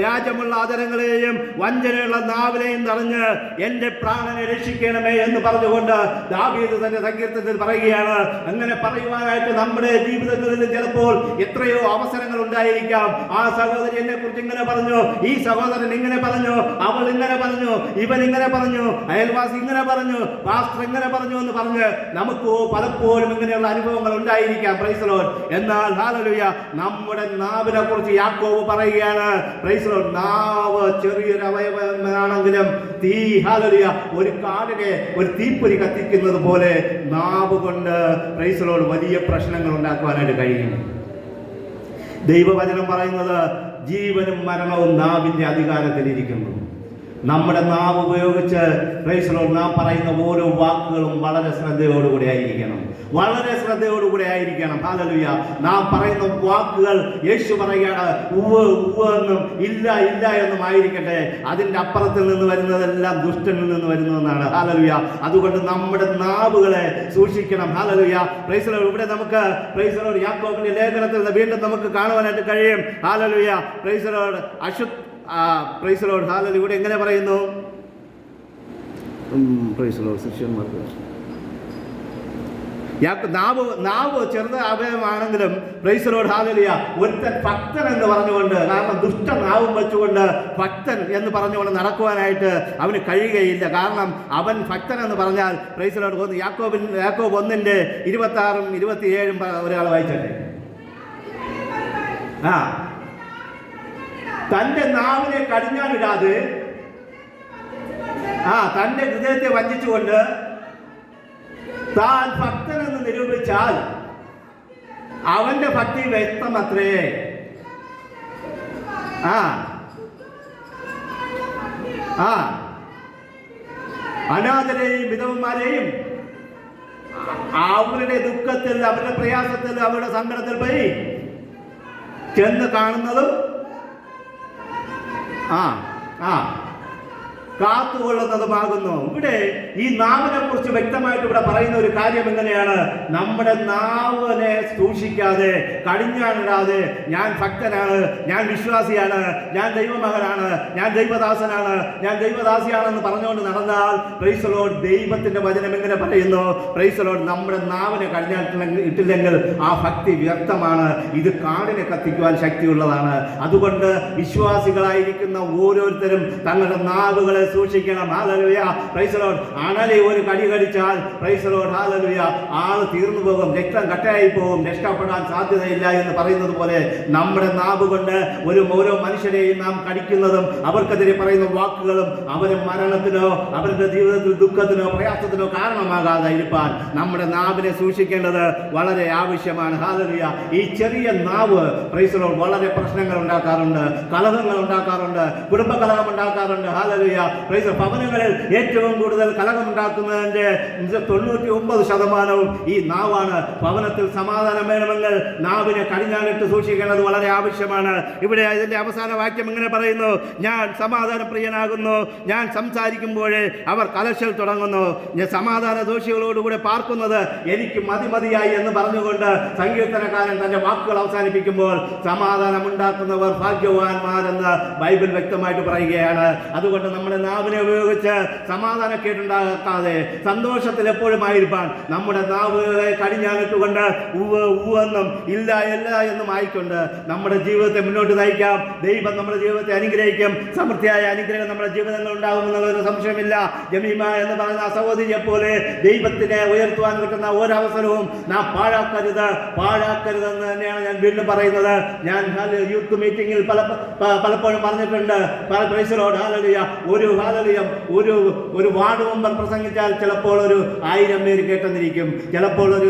S2: വ്യാജമുള്ള ആദരങ്ങളെയും വഞ്ചനയുള്ള നാവിനെയും തടഞ്ഞ് എന്റെ പ്രാണനെ രക്ഷിക്കണമേ എന്ന് പറഞ്ഞുകൊണ്ട് ദാവീദ് തന്റെ സങ്കീർത്തനത്തിൽ പറയുകയാണ്. അങ്ങനെ പറയുവാനായിട്ട് നമ്മുടെ ജീവിതങ്ങളിൽ ചിലപ്പോൾ എത്രയോ അവസരങ്ങൾ ഉണ്ടായിരിക്കാം. ആ സഹോദരി എന്നെ കുറിച്ച് ഇങ്ങനെ പറഞ്ഞു, ഈ സഹോദരൻ ഇങ്ങനെ പറഞ്ഞു, അവൾ ഇങ്ങനെ പറഞ്ഞു, ഇവൻ ഇങ്ങനെ പറഞ്ഞു, അയൽവാസി ഇങ്ങനെ പറഞ്ഞു, പാസ്റ്റർ ഇങ്ങനെ പറഞ്ഞു എന്ന് പറഞ്ഞ് നമുക്ക് പലപ്പോഴും ഇങ്ങനെയുള്ള അനുഭവങ്ങൾ ഉണ്ടായിരിക്കാം. Price the Lord. എന്നാൽ ഹല്ലേലൂയ, നമ്മുടെ നാവിനെ കുറിച്ച് യാക്കോബ് പറയുകയാണ്, പ്രൈസ് ദി ലോർഡ്, നാവ് ചെറിയൊരു അവയവമാണെങ്കിലും തീ, ഹല്ലേലൂയ, ഒരു കാടിനെ ഒരു തീപ്പൊരി കത്തിക്കുന്നത് പോലെ നാവ് കൊണ്ട്, പ്രൈസ് ദി ലോർഡ്, വലിയ പ്രശ്നങ്ങൾ ഉണ്ടാക്കുവാനായിട്ട് കഴിയും. ദൈവവചനം പറയുന്നത് ജീവനും മരണവും നാവിൻ്റെ അധികാരത്തിലിരിക്കുന്നു. നമ്മുടെ നാവ് ഉപയോഗിച്ച്, പ്രൈസ് ദി ലോർഡ്, നാം പറയുന്ന ഓരോ വാക്കുകളും വളരെ ശ്രദ്ധയോടുകൂടി ആയിരിക്കണം. വളരെ ശ്രദ്ധയോടുകൂടി ആയിരിക്കണം. ഹല്ലേലൂയ. നാം പറയുന്ന വാക്കുകൾ, യേശു പറയുകയാണ്, ഉവ്വ് ഉവ്വ് എന്നും ഇല്ല ഇല്ല എന്നും ആയിരിക്കട്ടെ. അതിൻ്റെ അപ്പുറത്തിൽ നിന്ന് വരുന്നതെല്ലാം ദുഷ്ടനിൽ നിന്ന് വരുന്നതെന്നാണ്. ഹല്ലേലൂയ. അതുകൊണ്ട് നമ്മുടെ നാവുകളെ സൂക്ഷിക്കണം. ഹല്ലേലൂയ. Praise the Lord. ഇവിടെ നമുക്ക്, പ്രൈസ് ദി ലോർഡ്, യാക്കോബിന്റെ ലേഖനത്തിൽ നിന്ന് വീണ്ടും നമുക്ക് കാണുവാനായിട്ട് കഴിയും. Hallelujah. Praise the Lord. Price the Lord. Hallelujah. ഇവിടെ എങ്ങനെ പറയുന്നു? Price the Lord. ശിഷ്യന്മാർക്ക് നാവ് ചെറുത അവയവമാണെങ്കിലും, പ്രൈസ് ദി ലോർഡ്, ഹല്ലേലൂയ, ഒരുത്തൻ ഭക്തൻ എന്ന് പറഞ്ഞുകൊണ്ട്, കാരണം ദുഷ്ട നാവും വെച്ചുകൊണ്ട് ഭക്തൻ എന്ന് പറഞ്ഞുകൊണ്ട് നടക്കുവാനായിട്ട് അവന് കഴിയുകയില്ല. കാരണം അവൻ ഭക്തൻ എന്ന് പറഞ്ഞാൽ, പ്രൈസ് ദി ലോർഡ്, യാക്കോബ് 1:26-27 ഒരാൾ വായിച്ചേ. തൻ്റെ നാവിനെ കടിഞ്ഞാണിടാതെ തൻ്റെ ഹൃദയത്തെ വഞ്ചിച്ചുകൊണ്ട് താൻ ഭക്തനെന്ന് നിരൂപിച്ചാൽ അവന്റെ ഭക്തി വ്യക്തമത്രേ. അനാഥരെയും വിധവന്മാരെയും അവരുടെ ദുഃഖത്തിൽ, അവരുടെ പ്രയാസത്തിൽ, അവരുടെ സങ്കടത്തിൽ പോയി ചെന്ന് കാണുന്നതും കാത്തുകൊള്ളുന്നതുമാകുന്നു. ഇവിടെ ഈ നാവിനെ കുറിച്ച് വ്യക്തമായിട്ട് ഇവിടെ പറയുന്ന ഒരു കാര്യം എങ്ങനെയാണ്? നമ്മുടെ നാവിനെ സൂക്ഷിക്കാതെ, കടിഞ്ഞാണിടാതെ, ഞാൻ ഭക്തനാണ്, ഞാൻ വിശ്വാസിയാണ്, ഞാൻ ദൈവമകനാണ്, ഞാൻ ദൈവദാസനാണ്, ഞാൻ ദൈവദാസിയാണെന്ന് പറഞ്ഞുകൊണ്ട് നടന്നാൽ, പ്രൈസ് ദി ലോർഡ്, ദൈവത്തിന്റെ വചനം എങ്ങനെ പറയുന്നു? പ്രൈസ് ദി ലോർഡ്, നമ്മുടെ നാവിനെ ഇട്ടില്ലെങ്കിൽ ആ ഭക്തി വ്യർത്ഥമാണ്. ഇത് കാടിനെ കത്തിക്കുവാൻ ശക്തിയുള്ളതാണ്. അതുകൊണ്ട് വിശ്വാസികളായിരിക്കുന്ന ഓരോരുത്തരും തങ്ങളുടെ നാവുകളെ സൂക്ഷിക്കണം. ഹല്ലേലൂയ. Praise the Lord. അണലി ഒരു കടി കടിച്ചാൽ, പ്രൈസ് ദി ലോർഡ്, ഹല്ലേലൂയ, ആള് തീർന്നു പോകും, രക്തം കട്ടയായി പോകും, രക്ഷപ്പെടാൻ സാധ്യതയില്ല എന്ന് പറയുന്നത് പോലെ നമ്മുടെ നാവ് കൊണ്ട് ഓരോ മനുഷ്യരെയും നാം കടിക്കുന്നതും അവർക്കെതിരെ പറയുന്ന വാക്കുകളും അവരുടെ മരണത്തിനോ അവരുടെ ജീവിതത്തിൽ ദുഃഖത്തിനോ പ്രയാസത്തിനോ കാരണമാകാതെ ഇരുപ്പാൻ നമ്മുടെ നാവിനെ സൂക്ഷിക്കേണ്ടത് വളരെ ആവശ്യമാണ്. ഹല്ലേലൂയ. ഈ ചെറിയ നാവ്, പ്രൈസ് ദി ലോർഡ്, വളരെ പ്രശ്നങ്ങൾ ഉണ്ടാക്കാറുണ്ട്, കലഹങ്ങൾ ഉണ്ടാക്കാറുണ്ട്, കുടുംബ കലഹം ഉണ്ടാക്കാറുണ്ട്. ഹല്ലേലൂയ. പ്രൈസ് ഭവനങ്ങളിൽ ഏറ്റവും കൂടുതൽ കലഹമുണ്ടാക്കുന്നതിൻ്റെ 99% ഈ നാവാണ്. ഭവനത്തിൽ സമാധാനം വേണമെങ്കിൽ നാവിനെ കടിഞ്ഞാണിട്ട് സൂക്ഷിക്കേണ്ടത് വളരെ ആവശ്യമാണ്. ഇവിടെ ഇതിന്റെ അവസാന വാക്യം ഇങ്ങനെ പറയുന്നു, ഞാൻ സമാധാന പ്രിയനാകുന്നു, ഞാൻ സംസാരിക്കുമ്പോഴേ അവർ കലശൽ തുടങ്ങുന്നു. ഞാൻ സമാധാന ദോഷികളോടുകൂടെ പാർക്കുന്നത് എനിക്ക് മതിയായി എന്ന് പറഞ്ഞുകൊണ്ട് സങ്കീർത്തനക്കാരൻ തന്റെ വാക്കുകൾ അവസാനിപ്പിക്കുമ്പോൾ സമാധാനമുണ്ടാക്കുന്നവർ ഭാഗ്യവാന്മാരെന്ന് ബൈബിൾ വ്യക്തമായിട്ട് പറയുകയാണ്. അതുകൊണ്ട് നമ്മുടെ നാവിനെ ഉപയോഗിച്ച് സമാധാനക്കേടുണ്ടാക്കാതെ സന്തോഷത്തിൽ എപ്പോഴും ആയിരിക്കാൻ നമ്മുടെ നാവുകളെ കടിഞ്ഞാണിട്ടുകൊണ്ട് എന്നും ഇല്ല എന്നും ആയിക്കൊണ്ട് നമ്മുടെ ജീവിതത്തെ മുന്നോട്ട് നയിക്കാം. ദൈവം നമ്മുടെ ജീവിതത്തെ അനുഗ്രഹിക്കും. സമൃദ്ധിയായ അനുഗ്രഹം നമ്മുടെ ജീവിതങ്ങളിൽ ഉണ്ടാകുമെന്നുള്ളൊരു സംശയമില്ല. ജമീമ എന്ന് പറയുന്ന സഹോദരിയെ പോലെ ദൈവത്തിനെ ഉയർത്തുവാൻ കിട്ടുന്ന ഒരവസരവും നാം പാഴാക്കരുതെന്ന് തന്നെയാണ് ഞാൻ വീണ്ടും പറയുന്നത്. ഞാൻ യൂത്ത് മീറ്റിംഗിൽ പലപ്പോഴും പറഞ്ഞിട്ടുണ്ട്, ഒരു വാർഡ് മെമ്പർ പ്രസംഗിച്ചാൽ ചിലപ്പോൾ ഒരു 1000 പേര് കേട്ടെന്നിരിക്കും. ചിലപ്പോൾ ഒരു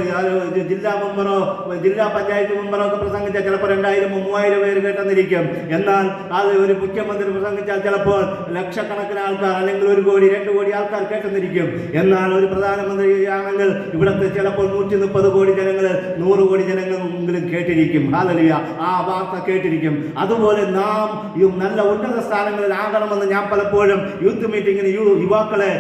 S2: ജില്ലാ മെമ്പറോ ജില്ലാ പഞ്ചായത്ത് മെമ്പറോ ഒക്കെ പ്രസംഗിച്ചാൽ ചിലപ്പോൾ 2000-3000 പേര് കേട്ടെന്നിരിക്കും. എന്നാൽ അത് ഒരു മുഖ്യമന്ത്രി പ്രസംഗിച്ചാൽ ചിലപ്പോൾ ലക്ഷക്കണക്കിന് ആൾക്കാർ, അല്ലെങ്കിൽ 1 കോടി 2 കോടി ആൾക്കാർ കേട്ടെന്നിരിക്കും. എന്നാൽ ഒരു പ്രധാനമന്ത്രി ആണെങ്കിൽ ഇവിടുത്തെ ചിലപ്പോൾ 130 കോടി ജനങ്ങൾ, 100 കോടി ജനങ്ങളെങ്കിലും കേട്ടിരിക്കും. ഹല്ലേലൂയ, ആ വാർത്ത കേട്ടിരിക്കും. അതുപോലെ നാം നല്ല ഉന്നത സ്ഥാനങ്ങളിൽ ആകണമെന്ന് ഞാൻ പലപ്പോഴും യൂത്ത് മീറ്റിങ്ങിന് യുവാക്കളെ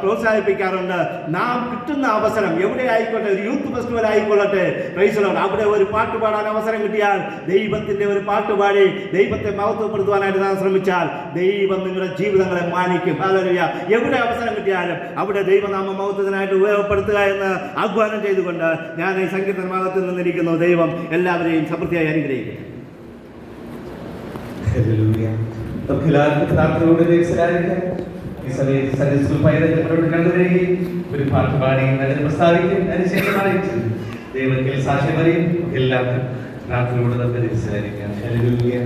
S2: പ്രോത്സാഹിപ്പിക്കാറുണ്ട്. നാം കിട്ടുന്ന അവസരം എവിടെ ആയിക്കോട്ടെ, ഒരു യൂത്ത് ഫെസ്റ്റിവൽ ആയിക്കൊള്ളട്ടെ, പ്രൈസ് ലോർഡ്, അവിടെ ഒരു പാട്ട് പാടാൻ അവസരം കിട്ടിയാൽ ദൈവത്തിന്റെ ഒരു പാട്ട് പാടി ദൈവത്തെ മഹത്വപ്പെടുത്തുവാനായിട്ട് നാം ശ്രമിച്ചാൽ ദൈവം നിങ്ങളുടെ ജീവിതങ്ങളെ മാനിക്കും. ഹല്ലേലൂയ. എവിടെ അവസരം കിട്ടിയാലും അവിടെ ദൈവനാമ മഹത്വത്തിനായിട്ട് ഉപയോഗപ്പെടുത്തുക എന്ന് ആഹ്വാനം ചെയ്തുകൊണ്ട് ഞാൻ ഈ സങ്കീർത്തന ഭാഗത്തിൽ നിന്നിരിക്കുന്നു. ദൈവം എല്ലാവരെയും സമൃദ്ധിയായി അനുഗ്രഹിക്കും.
S1: നമുക്ക് എല്ലാവർക്കും പ്രാർത്ഥനയോടെ ദൈവത്തിലായിരിക്കാം. ഈ സമയത്ത് സൺഡേ സ്കൂൾ പൈതങ്ങൾ മുന്നോട്ട് കടന്നു വരികയും ഒരു പാട്ട് പാടുകയും അതിനെ പ്രസ്താവിക്കുകയും അതിനുശേഷമായിട്ട് ദൈവത്തിൽ സാക്ഷ്യം അറിയും. എല്ലാവർക്കും പ്രാർത്ഥനയോടെ നമുക്ക് ദൈവത്തിലായിരിക്കാം. ഹല്ലേലൂയ.